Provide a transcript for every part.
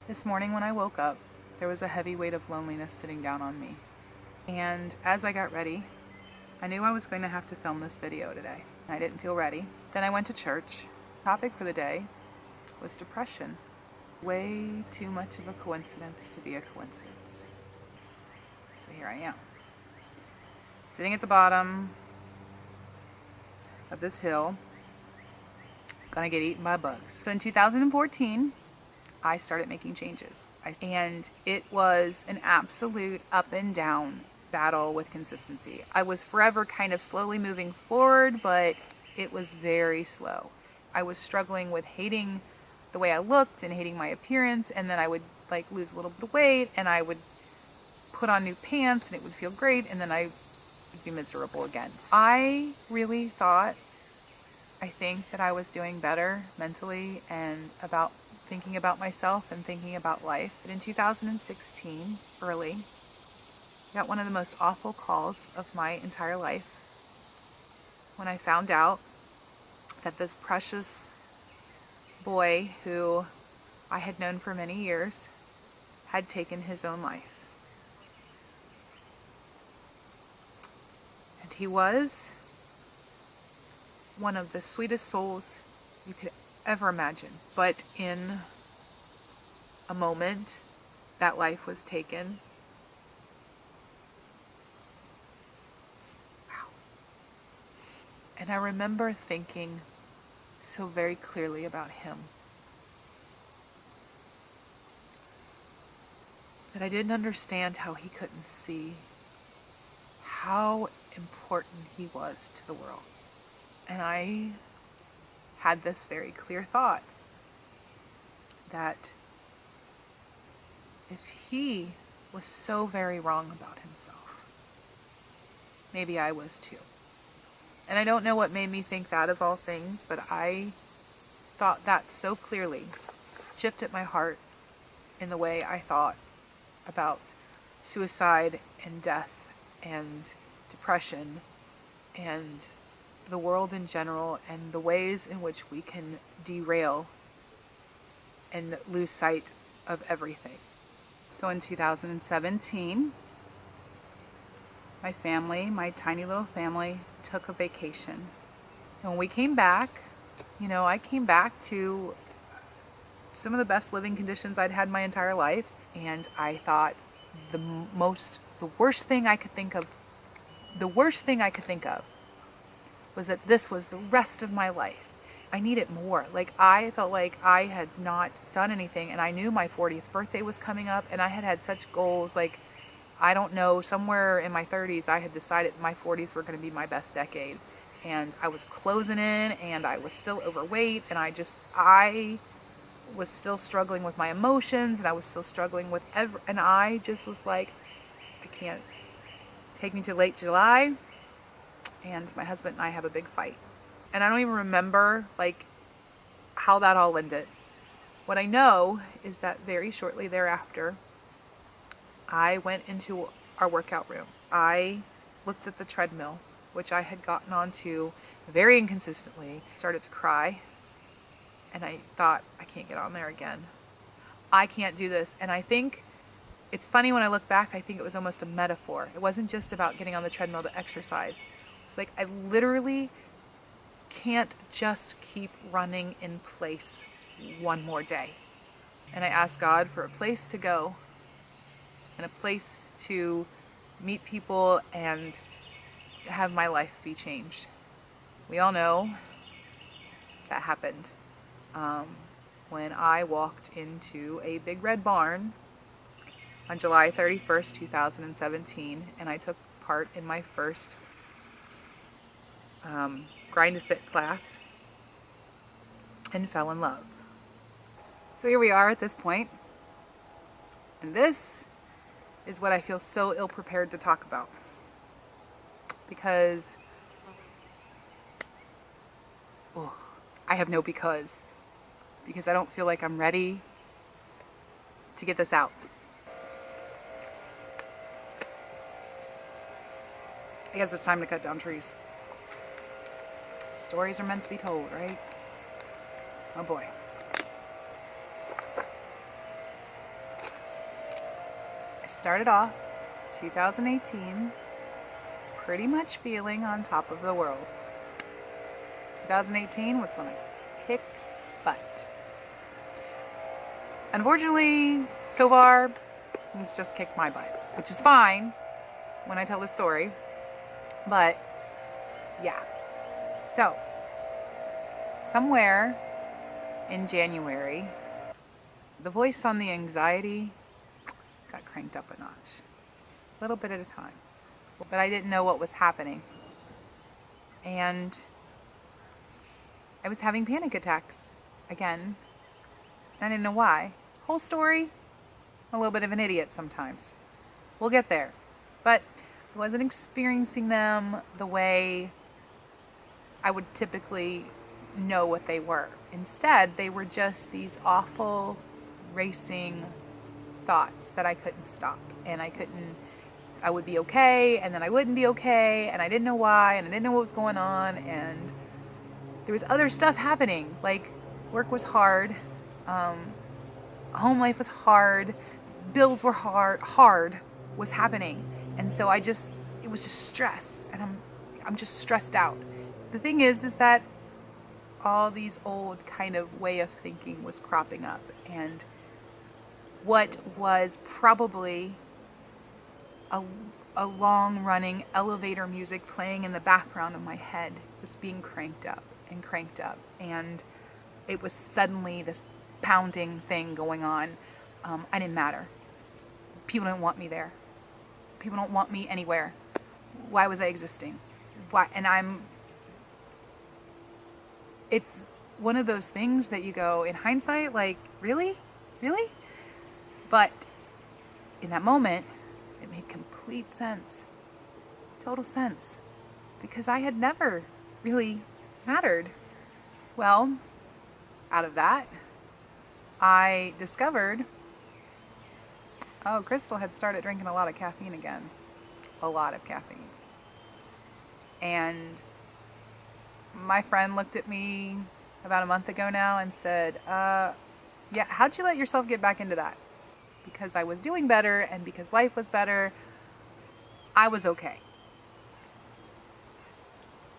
This morning when I woke up, there was a heavy weight of loneliness sitting down on me. And as I got ready, I knew I was going to have to film this video today. I didn't feel ready. Then I went to church. The topic for the day was depression. Way too much of a coincidence to be a coincidence. So here I am, sitting at the bottom of this hill, gonna get eaten by bugs. So in 2014, I started making changes. And it was an absolute up and down battle with consistency. I was forever kind of slowly moving forward, but it was very slow. I was struggling with hating the way I looked and hating my appearance, and then I would like lose a little bit of weight and I would put on new pants and it would feel great, and then I would be miserable again. I really thought, I think that I was doing better mentally and about thinking about myself and thinking about life. But in 2016, early, I got one of the most awful calls of my entire life when I found out that this precious boy who I had known for many years had taken his own life. And he was one of the sweetest souls you could ever imagine. But in a moment that life was taken, wow. And I remember thinking so very clearly about him that I didn't understand how he couldn't see how important he was to the world. And I had this very clear thought that if he was so very wrong about himself, maybe I was too. And I don't know what made me think that of all things, but I thought that so clearly, shifted my heart in the way I thought about suicide and death and depression and the world in general, and the ways in which we can derail and lose sight of everything. So in 2017, my family, my tiny little family, took a vacation. And when we came back, I came back to some of the best living conditions I'd had my entire life. And I thought the worst thing I could think of was that this was the rest of my life. I needed more. Like, I felt like I had not done anything, and I knew my 40th birthday was coming up, and I had had such goals. Like, I don't know, somewhere in my 30s, I had decided my 40s were going to be my best decade. And I was closing in, and I was still overweight, and I was still struggling with my emotions, and I was still struggling with and I just was like, I can't. Take me to late July, and my husband and I have a big fight. And I don't even remember like how that all ended. What I know is that very shortly thereafter, I went into our workout room. I looked at the treadmill, which I had gotten onto very inconsistently, started to cry, and I thought, I can't get on there again. I can't do this. And I think it's funny when I look back, I think it was almost a metaphor. It wasn't just about getting on the treadmill to exercise. It's like I literally can't just keep running in place one more day. And I asked God for a place to go and a place to meet people and have my life be changed. We all know that happened when I walked into a big red barn on July 31st, 2017, and I took part in my first Grind to Fit class and fell in love. So here we are at this point, and this is what I feel so ill-prepared to talk about, because I have no because I don't feel like I'm ready to get this out. I guess it's time to cut down trees. Stories are meant to be told, right? Oh boy. I started off 2018 pretty much feeling on top of the world. 2018 was when I kicked butt. Unfortunately, so far, it's just kicked my butt, which is fine when I tell the story. But yeah, so somewhere in January, the voice on the anxiety got cranked up a notch, a little bit at a time. But I didn't know what was happening. And I was having panic attacks again. I didn't know why. Whole story, a little bit of an idiot sometimes. We'll get there. But I wasn't experiencing them the way I would typically know what they were. Instead, they were just these awful, racing thoughts that I couldn't stop. And I would be okay, and then I wouldn't be okay, and I didn't know why, and I didn't know what was going on, and there was other stuff happening. Like, work was hard, home life was hard, bills were hard was happening. And so it was just stress, and I'm just stressed out. The thing is that all these old kind of way of thinking was cropping up, and what was probably a long-running elevator music playing in the background of my head was being cranked up, and it was suddenly this pounding thing going on. I didn't matter. People didn't want me there. People don't want me anywhere. Why was I existing? Why? And it's one of those things that you go, in hindsight, like, really? Really? But in that moment, it made complete sense. Total sense. Because I had never really mattered. Well, out of that, I discovered, Crystal had started drinking a lot of caffeine again. A lot of caffeine. And my friend looked at me about a month ago now and said, yeah, how'd you let yourself get back into that? Because I was doing better, and because life was better, I was okay.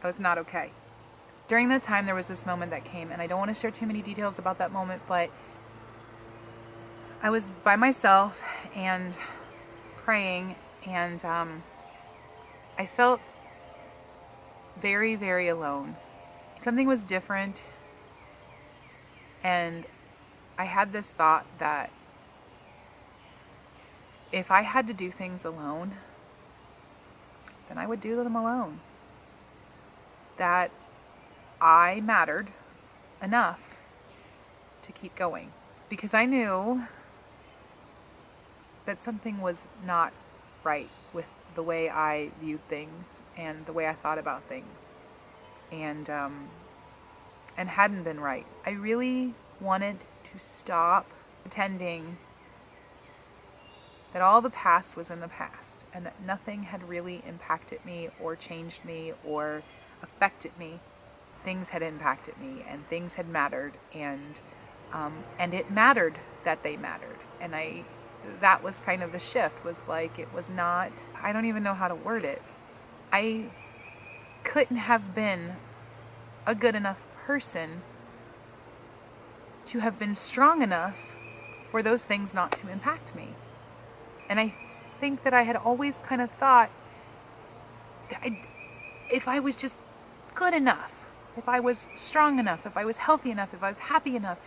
I was not okay. During that time, there was this moment that came, and I don't want to share too many details about that moment, but I was by myself and praying, and I felt very, very alone. Something was different, and I had this thought that if I had to do things alone, then I would do them alone. That I mattered enough to keep going. Because I knew that something was not right with the way I viewed things and the way I thought about things. And hadn't been right. I really wanted to stop pretending that all the past was in the past, and that nothing had really impacted me or changed me or affected me. Things had impacted me, and things had mattered, and it mattered that they mattered. And that was kind of the shift, was like, it was not, I don't even know how to word it. I couldn't have been a good enough person to have been strong enough for those things not to impact me. And I think that I had always kind of thought that if I was just good enough, if I was strong enough, if I was healthy enough, if I was happy enough,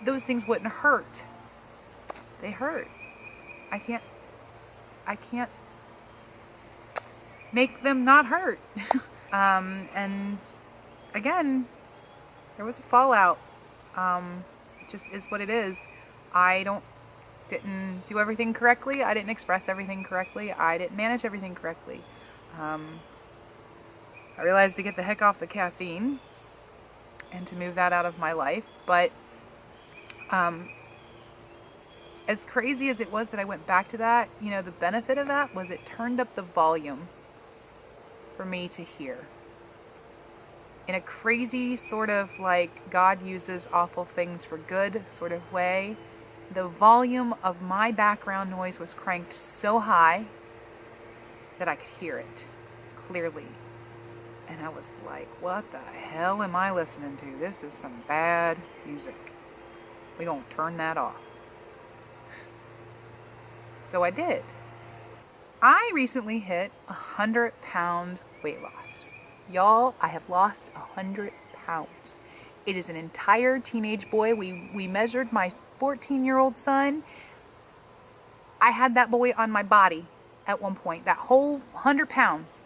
those things wouldn't hurt. They hurt. I can't make them not hurt. And again, there was a fallout. It just is what it is. I didn't do everything correctly. I didn't express everything correctly. I didn't manage everything correctly. I realized to get the heck off the caffeine and to move that out of my life. But as crazy as it was that I went back to that, the benefit of that was it turned up the volume for me to hear. In a crazy sort of like God uses awful things for good sort of way, The volume of my background noise was cranked so high that I could hear it clearly. And I was like, what the hell am I listening to? This is some bad music. We gonna turn that off. So I did. I recently hit 100-pound weight loss. Y'all, I have lost 100 pounds. It is an entire teenage boy. We measured my 14-year-old son. I had that boy on my body at one point, that whole 100 pounds,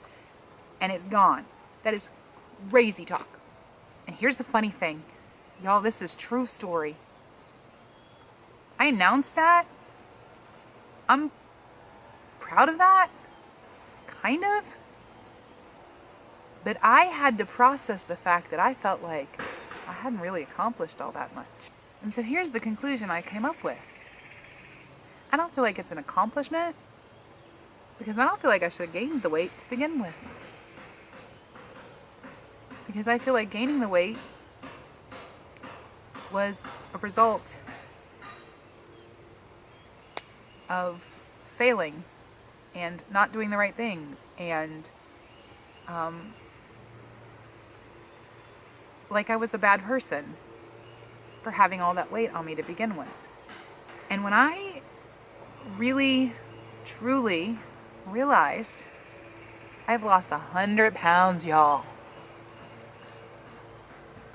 and it's gone. That is crazy talk. And here's the funny thing. Y'all, this is true story. I announced that. I'm proud of that. Kind of. But I had to process the fact that I felt like I hadn't really accomplished all that much. And so here's the conclusion I came up with. I don't feel like it's an accomplishment because I don't feel like I should have gained the weight to begin with. Because I feel like gaining the weight was a result of failing and not doing the right things and like I was a bad person for having all that weight on me to begin with. And when I really, truly realized I've lost 100 pounds, y'all.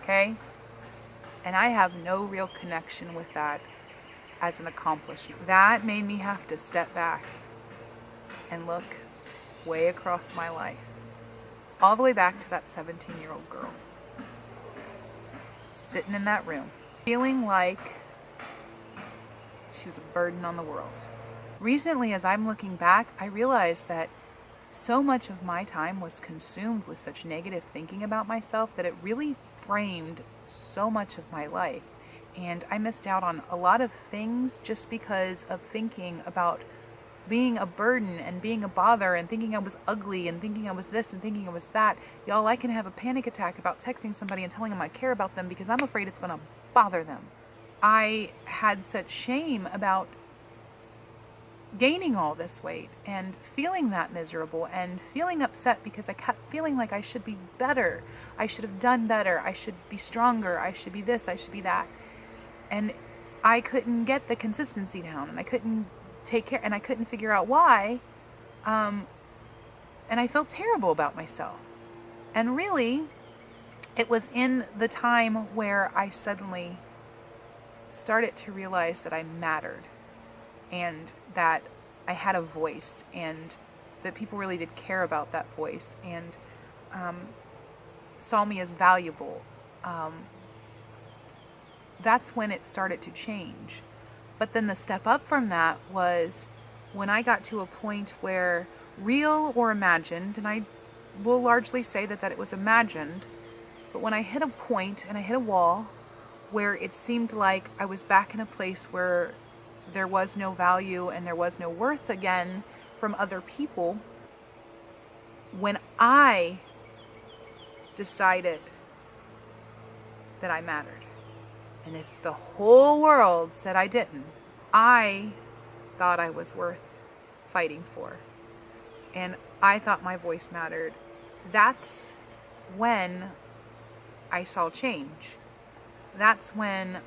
Okay? And I have no real connection with that as an accomplishment. That made me have to step back and look way across my life, all the way back to that 17-year-old girl, sitting in that room, feeling like she was a burden on the world. Recently, as I'm looking back, I realized that so much of my time was consumed with such negative thinking about myself that it really framed so much of my life. And I missed out on a lot of things just because of thinking about being a burden and being a bother and thinking I was ugly and thinking I was this and thinking I was that. Y'all, I can have a panic attack about texting somebody and telling them I care about them because I'm afraid it's gonna bother them. I had such shame about gaining all this weight and feeling that miserable and feeling upset because I kept feeling like I should be better. I should have done better. I should be stronger. I should be this. I should be that. And I couldn't get the consistency down, and I couldn't take care, and I couldn't figure out why. And I felt terrible about myself. And really, it was in the time where I suddenly started to realize that I mattered and that I had a voice and that people really did care about that voice and saw me as valuable. That's when it started to change. But then the step up from that was when I got to a point where, real or imagined, and I will largely say that it was imagined, but when I hit a point and I hit a wall where it seemed like I was back in a place where there was no value and there was no worth again from other people, when I decided that I mattered. And if the whole world said I didn't, I thought I was worth fighting for. And I thought my voice mattered. That's when I saw change. That's when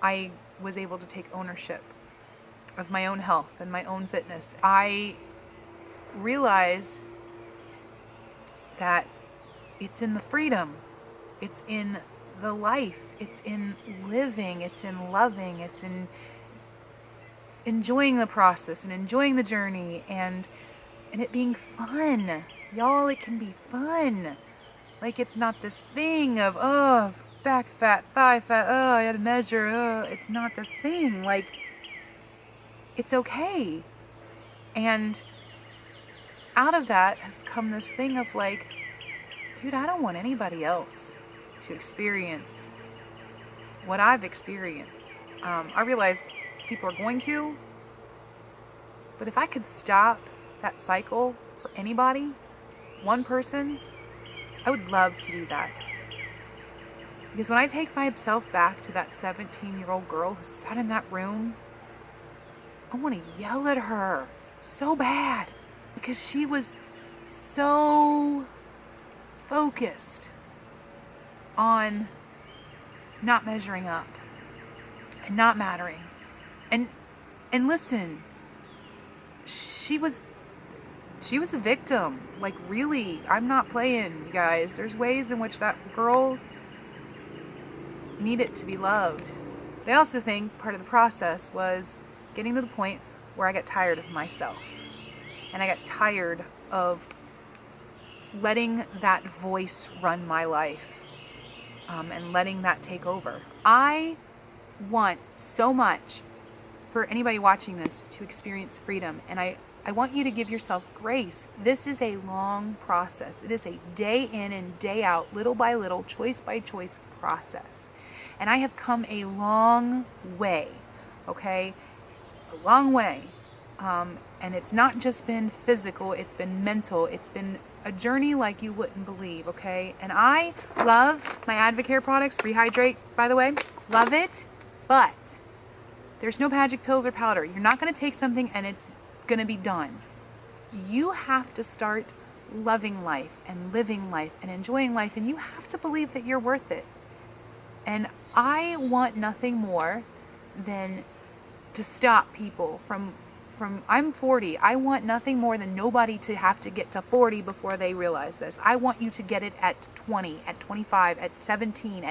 I was able to take ownership of my own health and my own fitness. I realized that it's in the freedom. It's in the life, it's in living, it's in loving, it's in enjoying the process and enjoying the journey and it being fun. Y'all, it can be fun. Like, it's not this thing of, oh, back fat, thigh fat, oh, I had to measure, oh. It's not this thing. Like, it's okay. And out of that has come this thing of like, dude, I don't want anybody else to experience what I've experienced. I realize people are going to, but if I could stop that cycle for anybody, one person, I would love to do that. Because when I take myself back to that 17-year-old girl who sat in that room, I want to yell at her so bad because she was so focused on not measuring up and not mattering. And listen, she was a victim. Like, really, I'm not playing, you guys. There's ways in which that girl needed to be loved. I also think part of the process was getting to the point where I got tired of myself. And I got tired of letting that voice run my life, and letting that take over. I want so much for anybody watching this to experience freedom. And I want you to give yourself grace. This is a long process. It is a day in and day out, little by little, choice by choice process. And I have come a long way, okay? A long way. And it's not just been physical, it's been mental. It's been a journey like you wouldn't believe, okay? And I love my Advocare products, Rehydrate, by the way. Love it, but there's no magic pills or powder. You're not gonna take something and it's gonna be done. You have to start loving life and living life and enjoying life, and you have to believe that you're worth it. And I want nothing more than to stop people from I'm 40. I want nothing more than nobody to have to get to 40 before they realize this. I want you to get it at 20, at 25, at 17,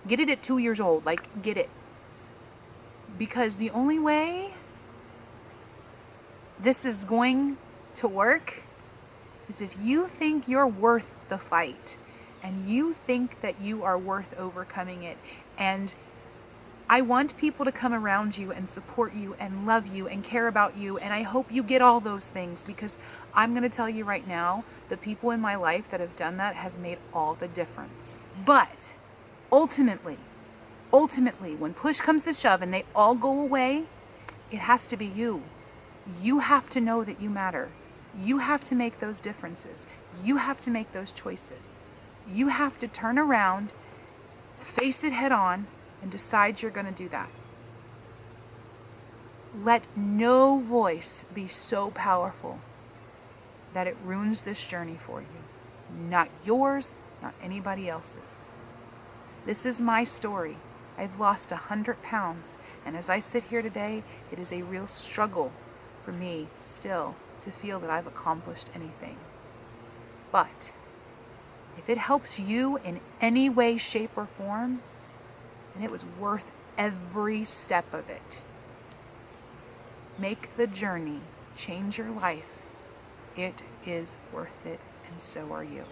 get it at 2 years old. Like, get it. Because the only way this is going to work is if you think you're worth the fight and you think that you are worth overcoming it. And I want people to come around you and support you and love you and care about you. And I hope you get all those things, because I'm going to tell you right now, the people in my life that have done that have made all the difference. But ultimately, when push comes to shove and they all go away, it has to be you. You have to know that you matter. You have to make those differences. You have to make those choices. You have to turn around, face it head on, and decide you're going to do that. Let no voice be so powerful that it ruins this journey for you. Not yours, not anybody else's. This is my story. I've lost 100 pounds, and as I sit here today, it is a real struggle for me still to feel that I've accomplished anything. But if it helps you in any way, shape, or form, then it was worth every step of it. Make the journey, change your life. It is worth it, and so are you.